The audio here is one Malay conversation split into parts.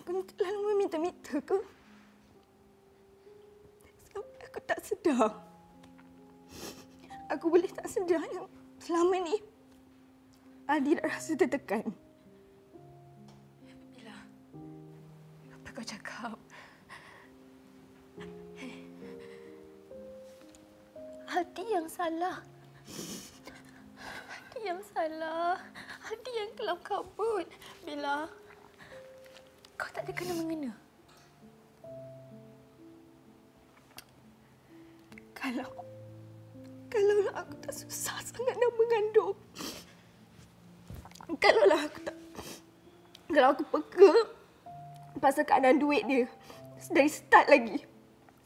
Aku terlalu meminta-minta ke? Sampai aku tak sedar. Aku boleh tak sedar yang selama ni Aldi dah rasa tertekan. Bila? Apa kau cakap? Aldi yang salah. Aldi yang salah. Aldi yang kelam kabut. Bila? Kau tak ada kena-mengena. Kalaulah aku tak susah sangat nak mengandung. Kalau aku peka pasal keadaan duit dia dari start lagi,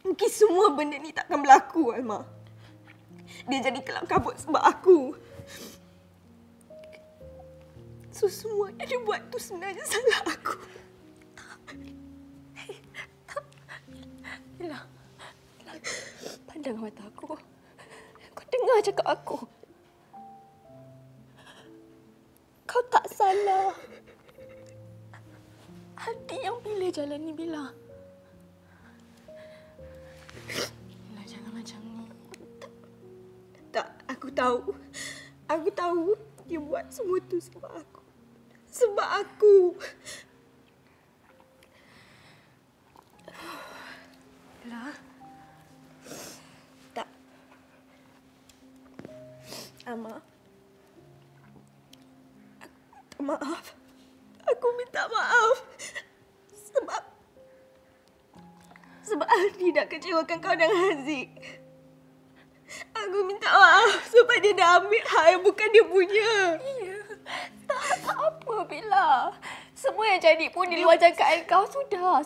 mungkin semua benda ni takkan berlaku, Alma. Dia jadi kelam kabut sebab aku. So, semua yang dia buat tu sebenarnya salah aku. Bila? Pandang mata aku. Kau dengar cakap aku. Kau tak salah. Aldi yang pilih jalan ni, Bila. Bila, jangan macam ni. Tak, aku tahu. Aku tahu dia buat semua tu sebab aku. Sebab aku. Bila. Tak. Alma. Aku minta maaf. Aku minta maaf. Sebab Aldi dah kecewakan kau dan Haziq. Aku minta maaf sebab dia dah ambil hak yang bukan dia punya. Ya. Tak apa, Bila. Semua yang jadi pun di luar jangkaan kau. Sudah.